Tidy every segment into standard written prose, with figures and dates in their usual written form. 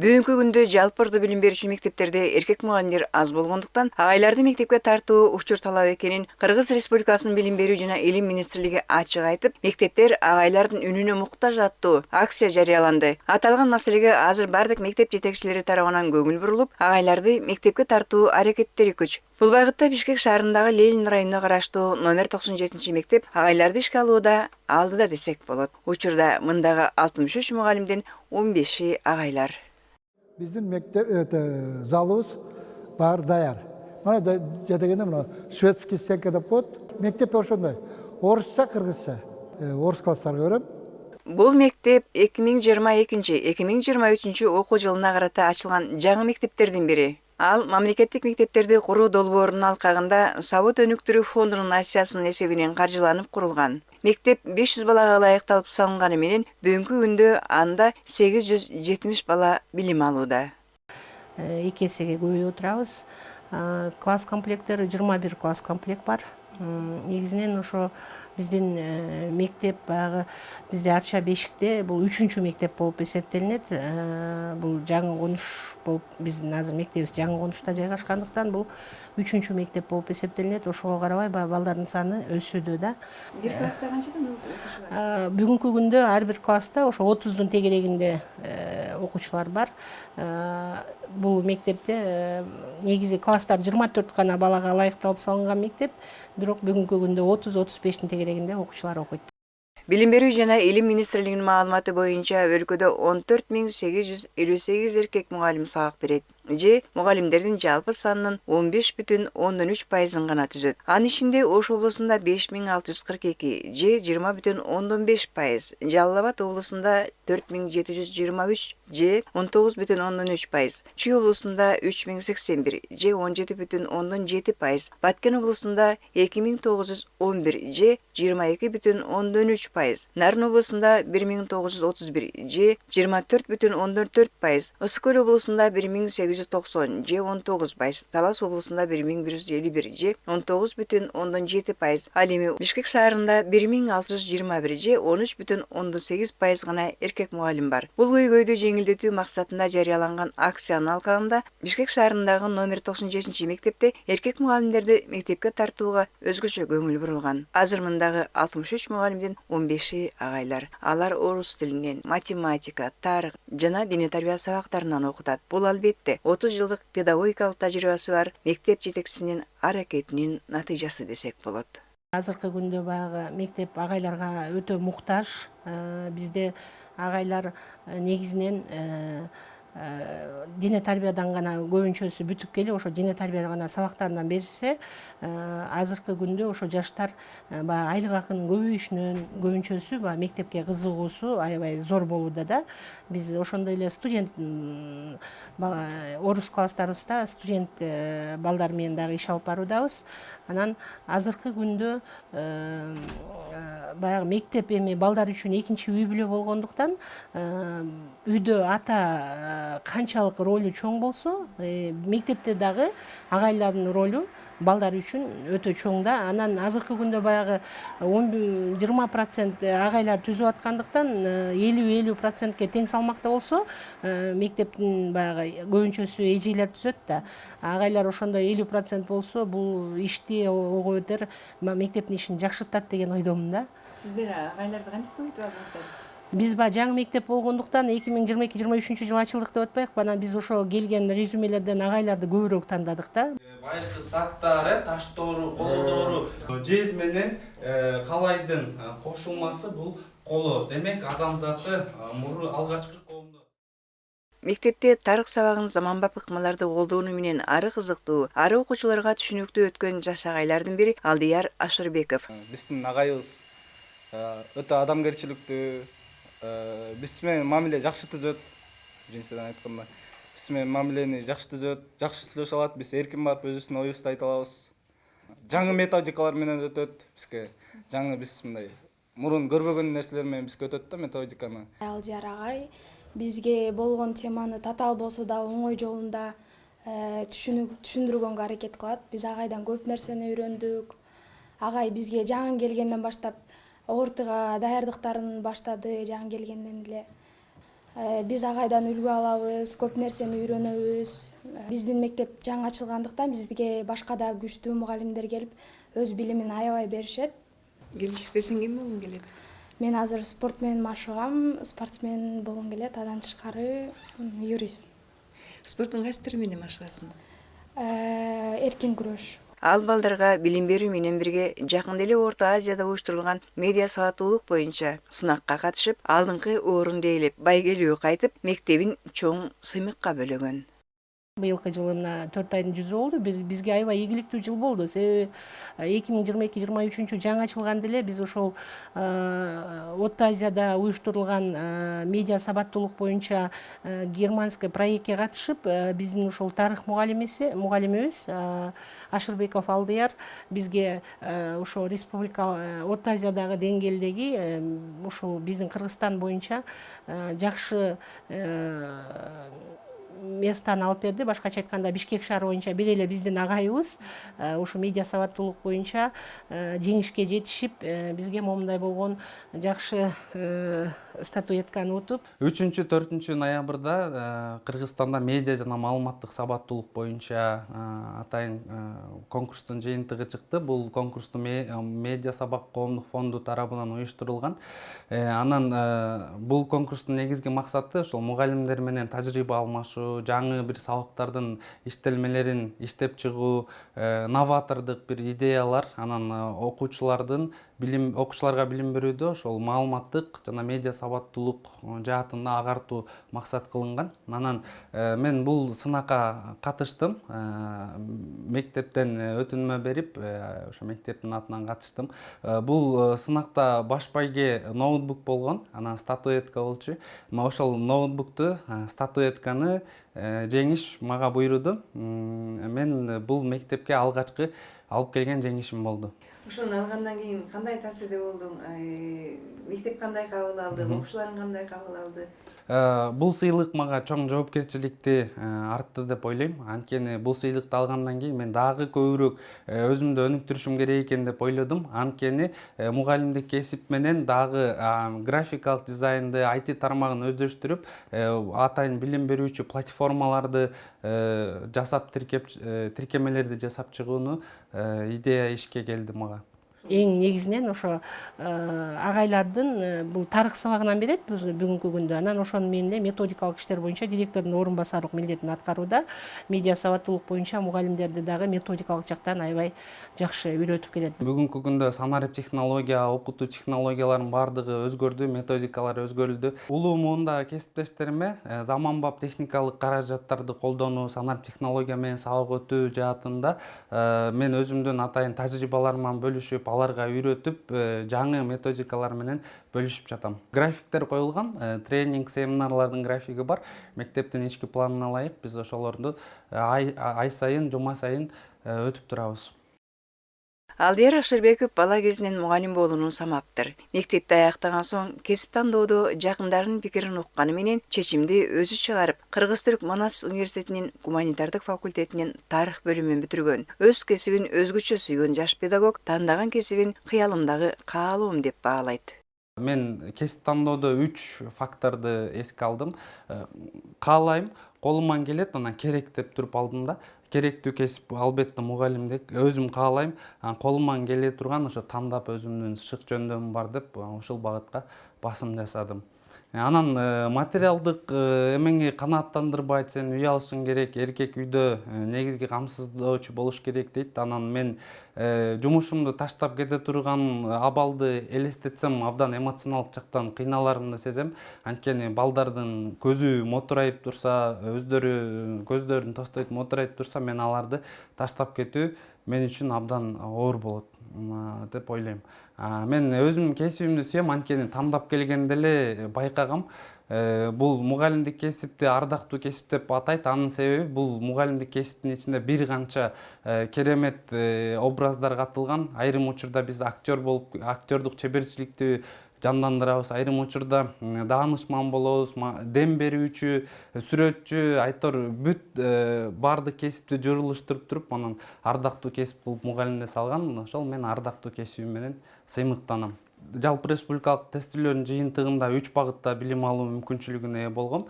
Бүгүнкү күндө жалпы орто билим берүүчү мектептерде эркек мугалимдер аз болгондуктан агайларды мектепке тартуу учур талап экенин Кыргыз Республикасынын Билим берүү жана илим министрлиги ачык айтып, мектептер агайлардын үнүнө муктаж аттуу акция жарыяланды. Аталган маселеге азыр бардык мектеп жетекчилери тарабынан көңүл бурулуп, агайларды мектепке тартуу аракеттери күч. Бул багытта Бишкек шаарындагы Ленин районуна караштуу номер 97 мектеп агайларды ишке алууда алдыда десек болот. Учурда мындагы 63 мугалимдин 15 агайлар. Bizim mektep залыбыз бар даяр. Мына жетегенде мына шведский стенка деп коет. Мектеп ошондой. Орусча, кыргызча. Орус класстарга берем. Бул мектеп 2022-2023 окуу жылына карата ачылган жаңы мектептердин бири. Ал мамлекеттик мектептерди куруу долбоорунун алкагында Сабот өнүктүрүү фондунун акциясынын эсебинен каржыланып курулган. Мектеп 500 балага ылайыкталып салынганы менен бүгүнкү күндө анда 870 бала билим алууда. Эки эсеге көбөйүп отурабыз. Класс комплекттери 21 класс комплект бар. Негизинен ошо биздин мектеп баягы бизде Арча Бешикте бул 3-чү мектеп болуп эсептелинет. Бул жаңы конуш болуп биздин азыр мектебибиз жаңы конушта жайгашкандыктан бул 3-чү мектеп болуп эсептелинет. Ошого карабай баягы балдардын саны өсүүдө да. Бир класста канчадан окуучулар? Бүгүнкү күндө ар бир класста ошо 30-дун тегерегинде окуучулар бар. Бул мектепте негизи класстар 24 гана балага ылайыкталып салынган мектеп, бирок бүгүнкү күндө 30-35-тин тегерегинде окуучулар окуйт. Билим берүү жана илим министрлигинин маалыматы боюнча өлкөдө 14858 эркек мугалим сабак берет. Же мугалимдердин жалпы санынын 15,3%-ын гана түзөт. Анын ичинде Ош облусунда 5642 же 20,5%, Жалал Абад облусунда 4723 же 19,3%, Чүй облусунда 3081 же 17,7%, Баткен облусунда 2911 же 22,3%, Нарын облусунда 1931 же 24,4%, Ысык Көл облусунда 1890 же 19%, Талас облусунда 1151 же 19,7%, ал эми Бишкек шаарында 1621 же 13,8% гана эркек мугалим бар. Бул көйгөйдү жеңилдетүү максатында жарыяланган акциянын алкагында Бишкек шаарындагы номер 97 мектепте эркек мугалимдерди мектепке тартууга өзгөчө көңүл бурулган. Азыр мындагы 63 мугалимдин 15 агайлар. Алар орус тилинен, математика, тарых жана диний тарбия сабактарынан окутат. Бул албетте 30 жылдык педагогикалык тажрыйбасы бар мектеп жетекчисинин аракетинин натыйжасы десек болот. Азыркы күндө баягы мектеп агайларга өтө муктаж. Бизде агайлар негизинен диний тарбиядан гана көбүнчөсү бүтүп келип, ошо диний тарбиядан гана сабактарынан беришсе, азыркы күндө ошо жаштар баягы айлык акынын көбөйүшүнөн көбүнчөсү баягы мектепке кызыгуусу аябай зор болууда да. Биз ошондой эле студент орус класстарыбызда студент балдар менен дагы иш алып баруудабыз. Анан азыркы күндө баягы мектеп эми балдар үчүн экинчи үй бүлө болгондуктан үйдө ата канчалык ролу чоң болсо, мектепте дагы агайлардын ролу балдар үчүн өтө чоң да. Анан азыркы күндө баягы 20% агайлар түзүп аткандыктан 50-50%ке тең салмакта болсо, мектептин баягы көбүнчөсү эжелер түзөт да. Агайлар ошондой 50% болсо, бул ишти ого өтөр, мектептин ишин жакшыртат деген ойдомун да. Сиздер агайларды кантип көбөйтүп алдыңыздар? Биз баягы жаңы мектеп болгондуктан 2022-23 жылы ачылдык деп атпайбы, анан биз ошо келген резюмелерден агайларды көбүрөөк тандадык да. Байыркы сактар, таштоору, колдоору, жез менен калайдын кошулмасы бул коло. Демек адамзаты муру алгачкы коомдо. Мектепте тарых сабагын заманбап ыкмаларды колдонуу менен ары кызыктуу, ары окуучуларга түшүнүктүү өткөн жаш агайлардын бири Алдияр Ашырбеков. Биздин агайыбыз өтө адамгерчиликтүү, биз менен мамиле жакшы түзөт. Биринчиден айтканда, биз менен мамилени жакшы түзөт, жакшы сүйлөшө алат, биз эркин барып өзүбүздүн оюбузду айта алабыз. Жаңы методикалар менен өтөт бизге. Жаңы биз мындай мурун көрбөгөн нерселер менен бизге өтөт да методиканы. Алдияр агай бизге болгон теманы татаал болсо да оңой жолунда түшүндүргөнгө аракет кылат. Биз агайдан көп нерсени үйрөндүк. Агай бизге жаңы келгенден баштап ортыга даярдыктарын баштады, жаңы келгенден эле. Биз агайдан үлгү алабыз, көп нерсени үйрөнөбүз. Биздин мектеп жаңы ачылгандыктан бизге башка да күчтүү мугалимдер келип өз билимин аябай беришет. Келечекте сен ким болгуң келет? Мен азыр спортмен машыгам, спортсмен болгум келет, андан тышкары юрист. Спорттун кайсы түрү менен машыгасың? Эркин күрөш. Ал балдарга билим берүү менен бирге жакында эле Орто Азияда уюштурулган медиа сабаттуулук боюнча сынакка катышып, алдыңкы орунду ээлеп, байгелүү кайтып, мектебин чоң сыймыкка бөлөгөн. Быйылкы жылы мына 4 айдын жүзү болду. Бизге аябай ийгиликтүү жыл болду. Себеби 2022-23 жаңы ачылганда эле биз ошол Орто Азияда уюштурулган медиа сабаттуулук боюнча германский проектке катышып, биздин ошол тарых мугалимибиз Ашырбеков Алдыяр бизге ошо республика Орто Азиядагы деңгээлдеги ошол биздин Кыргызстан боюнча жакшы местаны алып берди. Башкача айтканда Бишкек шаары боюнча бир эле биздин агайыбыз ушу медиа сабаттуулук боюнча жеңишке жетишип, бизге момундай болгон жакшы статуэтканы утуп. 3-4 ноябрда Кыргызстанда медиа жана маалыматтык сабаттуулук боюнча атайын конкурстун жыйынтыгы чыкты. Бул конкурсту медиа сабак коомдук фонду тарабынан уюштурулган. Анан бул конкурстун негизги максаты ошол мугалимдер менен тажрыйба алмашуу, жаңы бир сабактардын иштелмелерин иштеп чыгуу, новатордук бир идеялар, анан окуучуларга билим берүүдө ошол маалыматтык жана медиа сабаттуулук жаатында агартуу максат кылынган. Анан мен бул сынакка катыштым. Мектептен өтүнмө берип, ошо мектептин атынан катыштым. Бул сынакта баш байге ноутбук болгон, анан статуэтка болчу. Ошол ноутбукту, статуэтканы жеңиш мага буйруду. Мен бул мектепке алгачкы алып келген жеңишим болду. Ошону алгандан кийин кандай таасирде болдуң? Мектеп кандай кабыл алды? Окуучуларың кандай кабыл алды? Бул сыйлык мага чоң жоопкерчиликти артты деп ойлойм. Анткени бул сыйлыкты алгандан кийин мен дагы көбүрөөк өзүмдү өнүктүрүшүм керек экен деп ойлодум. Анткени мугалимдик кесип менен дагы графикалык дизайнды, IT тармагын өздөштүрүп, атайын билим берүүчү платформаларды жасап тиркемелерди жасап чыгууну идея ишке келди мага. Эң негизинен ошо агайлардын бул тарых сабагынан берет бүгүнкү күндө. Анан ошонун менен методикалык иштер боюнча директордун орун басарлык милдетин аткарууда. Медиа сабаттуулук боюнча мугалимдерди дагы методикалык жактан аябай жакшы үйрөтүп келет. Бүгүнкү күндө санарип технология, окутуу технологияларынын баардыгы өзгөрдү, методикалар өзгөрүлдү. Улуу муунда кесиптештериме заманбап техникалык каражаттарды колдонуу, санарип технология менен сабак өтүү жаатында мен өзүмдүн атайын тажрыйбаларыман бөлүшүп, аларга үйрөтүп, жаңы методикалар менен бөлүшүп жатам. Графиктер коюлган, тренинг, семинарлардын графиги бар. Мектептин ички планына ылайык биз ошолорду ай сайын, жума сайын өтүп турабыз. Алдияр Ашырбеков бала кезинен мугалим болууну самаптыр. Мектепти аяктаган соң кесип тандоодо жакындарынын пикирин укканы менен чечимди өзү чыгарып, Кыргыз-Түрк Манас университетинин гуманитардык факультетинин тарых бөлүмүн бүтүргөн. Өз кесибин өзгөчө сүйгөн жаш педагог тандаган кесибин кыялымдагы каалоом деп баалайт. Мен кесип тандоодо 3 факторду эске алдым. Каалайм, колуман келет, анан керек деп туруп алдым да. Керектүү кесип албетте мугалимдик. Өзүм каалайм, колуман келе турган ошо тандап өзүмдүн шык жөндөмүм бар деп ошол багытка басым жасадым. Анан материалдык эмеңи канааттандырбайт, сен үй алышың керек, эркек үйдө негизги камсыздоочу болуш керек дейт. Анан мен жумушумду таштап кете турган абалды элестетсем, абдан эмоционалдык жактан кыйналарымды сезем. Анткени балдардын көзү мотурайып турса, көздөрүн тостойт мотурайып турса, мен аларды таштап кетүү мен үчүн абдан оор болот деп ойлойм. Мен өзүмдүн кесибимди сүйөм, анткени тандап келгенде эле байкагам. Бул мугалимдик кесипти ардактуу кесип деп атайт. Анын себеби бул мугалимдик кесиптин ичинде бир канча керемет образдар катылган. Айрым учурда биз актёрдук чеберчиликти жандандырабыз, айрым учурда даанышман болобуз, дем берүүчү, сүрөтчү, айтор бүт баардык кесипти журулуштуруп туруп, анан ардактуу кесип кылып мугалимде салган. Ошол мен ардактуу кесибим менен сыймыктанам. жалпы республикалык тестилөөнүн жыйынтыгында 3 багытта билим алуу мүмкүнчүлүгүнө ээ болгом.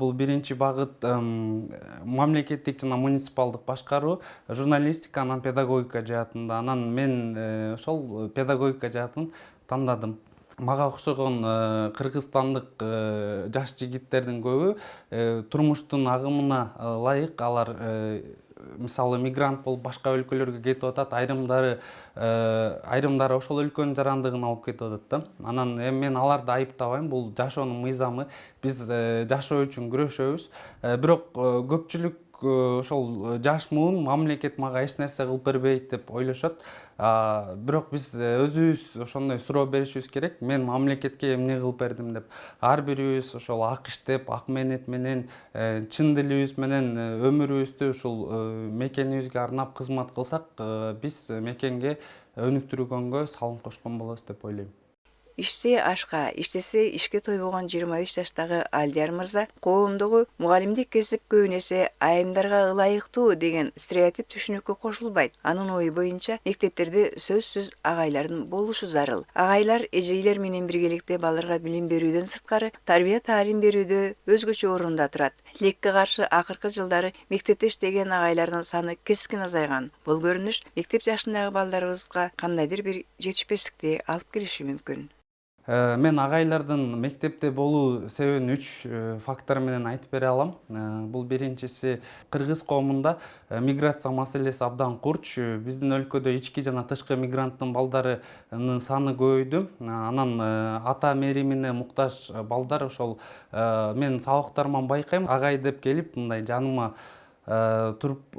Бул биринчи багыт мамлекеттик жана муниципалдык башкаруу, журналистика, анан педагогика жаатында. Анан мен ошол педагогика жаатын тандадым. Мага окшогон кыргызстандык жаш жигиттердин көбү турмуштун агымына ылайык алар мисалы мигрант болуп башка өлкөлөргө кетип атат, айрымдары ошол өлкөнүн жарандыгын алып кетип атат да. Анан мен аларды айыптабайм, бул жашоонун мыйзамы, биз жашоо үчүн күрөшөбүз. Бирок көпчүлүк ошол жаш муун мамлекет мага эч нерсе кылып бербейт деп ойлошот. Бирок биз өзүбүз ошондой суроо беришибиз керек. Мен мамлекетке эмне кылып бердим деп. Ар бирибиз ошол ак иштеп, ак мээнет менен, чын дилибиз менен өмүрүбүздү ушул мекенибизге арнап кызмат кылсак, биз мекенге өнүктүргөнгө салым кошкон болобуз деп ойлойм. Ишсе ашка, иштесе ишке тойбогон 23 жаштагы Алдияр мырза коомдогу мугалимдик кесип көбүнесе айымдарга ылайыктуу деген стереотип түшүнүккө кошулбайт. Анын ою боюнча мектептерде сөзсүз агайлардын болушу зарыл. Агайлар эжейлер менен биргеликте балдарга билим берүүдөн сырткары тарбия таалим берүүдө өзгөчө орунда турат. Лекке каршы акыркы жылдары мектепте иштеген агайлардын саны кескин азайган. Бул көрүнүш мектеп жашындагы балдарыбызга кандайдыр бир жетишпестикти алып келиши мүмкүн. Мен агайлардын мектепте болуу себебин 3 фактор менен айтып бере алам. Бул биринчиси, кыргыз коомунда миграция маселеси абдан курч. Биздин өлкөдө ички жана тышкы мигранттын балдарынын саны көбөйдү. Анан ата меримине муктаж балдар ошол мен сабактарыман байкайм, агай деп келип мындай жаныма туруп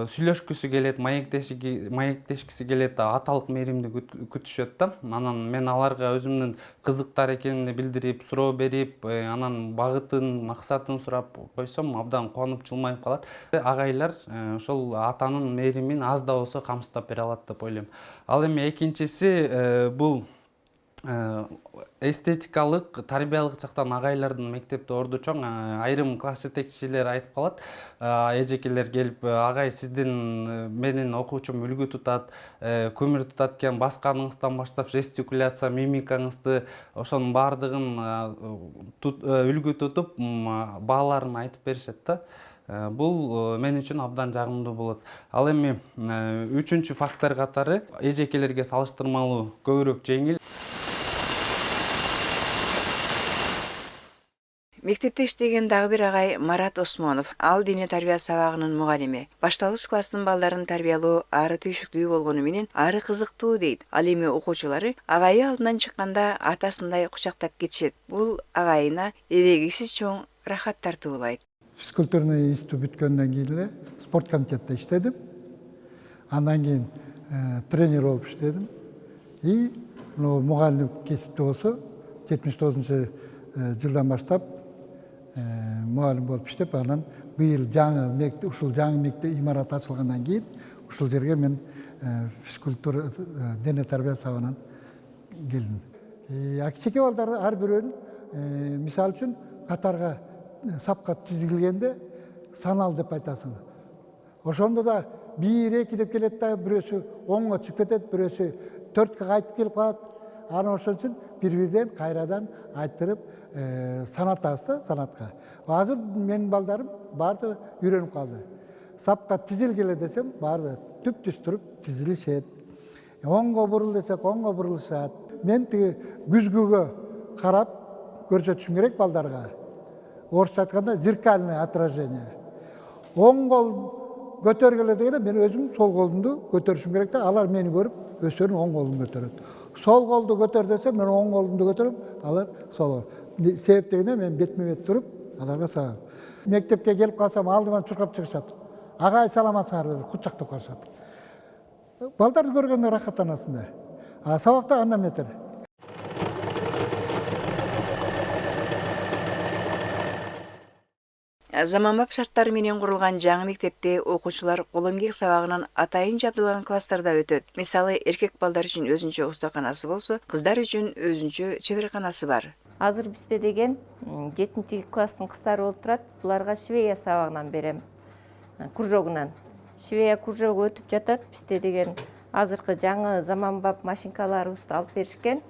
сүйлөшкүсү келет, маектешкиси келет, аталык мээримди күтүшөт да. Анан мен аларга өзүмдүн кызыктар экенин билдирип, суроо берип, анан багытын, максатын сурап койсом, абдан кубанып жылмайып калат. Агайлар ошол атанын мээримин аз да болсо камсыздап бере алат деп ойлойм. Ал эми экинчиси, бул эстетикалык, тарбиялык жактан агайлардын мектепте орду чоң. Айрым класс жетекчилер айтып калат, эжекелер келип, агай сиздин менин окуучум үлгү тутат, көмүр тутат экен, басканыңыздан баштап жестикуляция, мимикаңызды ошонун баардыгын үлгү тутуп, бааларын айтып беришет да. Бул мен үчүн абдан жагымдуу болот. Ал эми үчүнчү фактор катары эжекелерге салыштырмалуу көбүрөөк жеңил. Мектепте иштеген дагы бир агай Марат Осмонов. Ал диний тарбия сабагынын мугалими. Башталгыч класстын балдарын тарбиялоо ары түйшүктүү болгону менен ары кызыктуу дейт. Ал эми окуучулары агайы алдынан чыкканда атасындай кучактап кетишет. Бул агайына эбегиси чоң рахат тартуулайт. Физкультурный институт бүткөндөн кийин эле спорт комитетте иштедим. Андан кийин тренер болуп иштедим. И мугалим кесипте болсо 79-жылдан баштап мугалим болуп иштеп, анан быйыл ушул жаңы мектеп имарат ачылгандан кийин ушул жерге мен физкультура дене тарбия сабагынан келдим. Кичине балдар ар бирөөнүн мисалы үчүн катарга сапка тизилгенде санал деп айтасың. Ошондо да 1-2 деп келет да, бирөөсү оңго чыгып кетет, бирөөсү 4кө кайтып келип калат. Аны ошон үчүн бири-бирден кайрадан айттырып санатабыз да, санатка. Азыр менин балдарым баардыгы үйрөнүп калды. Сапка тизилгеле десем, баардыгы түп-түз туруп тизилишет. Оңго бурул десек, оңго бурулушат. Мен тиги күзгүгө карап көрсөтүшүм керек балдарга. Орусча айтканда зеркальное отражение. Оң кол көтөргөлө дегенде мен өзүм сол колумду көтөрүшүм керек да, алар мени көрүп өздөрүнүн оң колун көтөрөт. Сол колду көтөр десе, мен оң колумду көтөрөм, алар сол. Себеп дегенде мен бетме-бет туруп, аларга сабам. Мектепке келип калсам, алдыман чуркап чыгышат. Агай саламатсыңарбы, кучактап калышат. Балдарды көргөндө рахаттанасың да. Сабакта андан бетер. Заманбап шарттар менен курулган жаңы мектепте окуучулар кол эмгек сабагынан атайын жабдылган класстарда өтөт. Мисалы, эркек балдар үчүн өзүнчө устаканасы болсо, кыздар үчүн өзүнчө чеберканасы бар. Азыр бизде деген 7-класстын кыздары болуп турат. Буларга швея сабагынан берем, кружогунан. Швея кружогу өтүп жатат. Бизде деген азыркы жаңы заманбап машинкаларыбызды алып беришкен.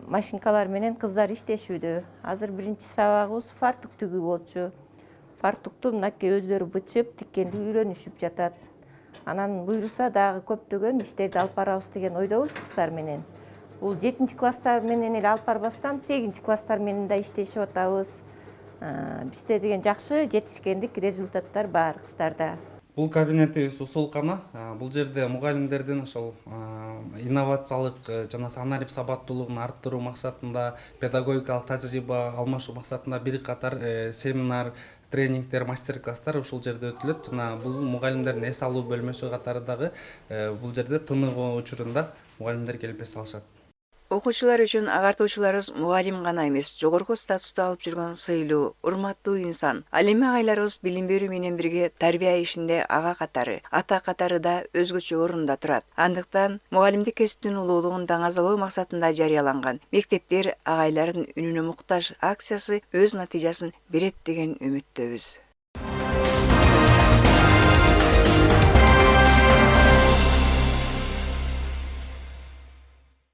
Машинкалар менен кыздар иштешүүдө. Азыр биринчи сабагыбыз фартук тигүү болчу. Фартукту мынакей өздөрү бычып, тиккенди үйрөнүшүп жатат. Анан буйруса дагы көптөгөн иштерди алып барабыз деген ойдобуз кыздар менен. Бул 7 класстар менен эле алып барбастан 8 класстар менен да иштешип атабыз. Бизде деген жакшы жетишкендик результаттар бар кыздарда. Бул кабинетибиз усулкана. Бул жерде мугалимдердин ошол инновациялык жана санарип сабаттуулугун арттыруу максатында, педагогикалык тажрыйба алмашуу максатында бир катар семинар, тренингдер, мастер-класстар ушул жерде өтүлөт. Жана бул мугалимдердин эс алуу бөлмөсү катары дагы бул жерде тыныгуу учурунда мугалимдер келип эс алышат. Окуучулар үчүн агартуучуларыбыз мугалим гана эмес, жогорку статусту алып жүргөн сыйлуу, урматтуу инсан. Ал эми агайларыбыз билим берүү менен бирге тарбия ишинде ага катары, ата катары да өзгөчө орунда турат. Андыктан мугалимдик кесиптин улуулугун даңазалоо максатында жарыяланган Мектептер агайлардын үнүнө муктаж акциясы өз натыйжасын берет деген үмүттөбүз.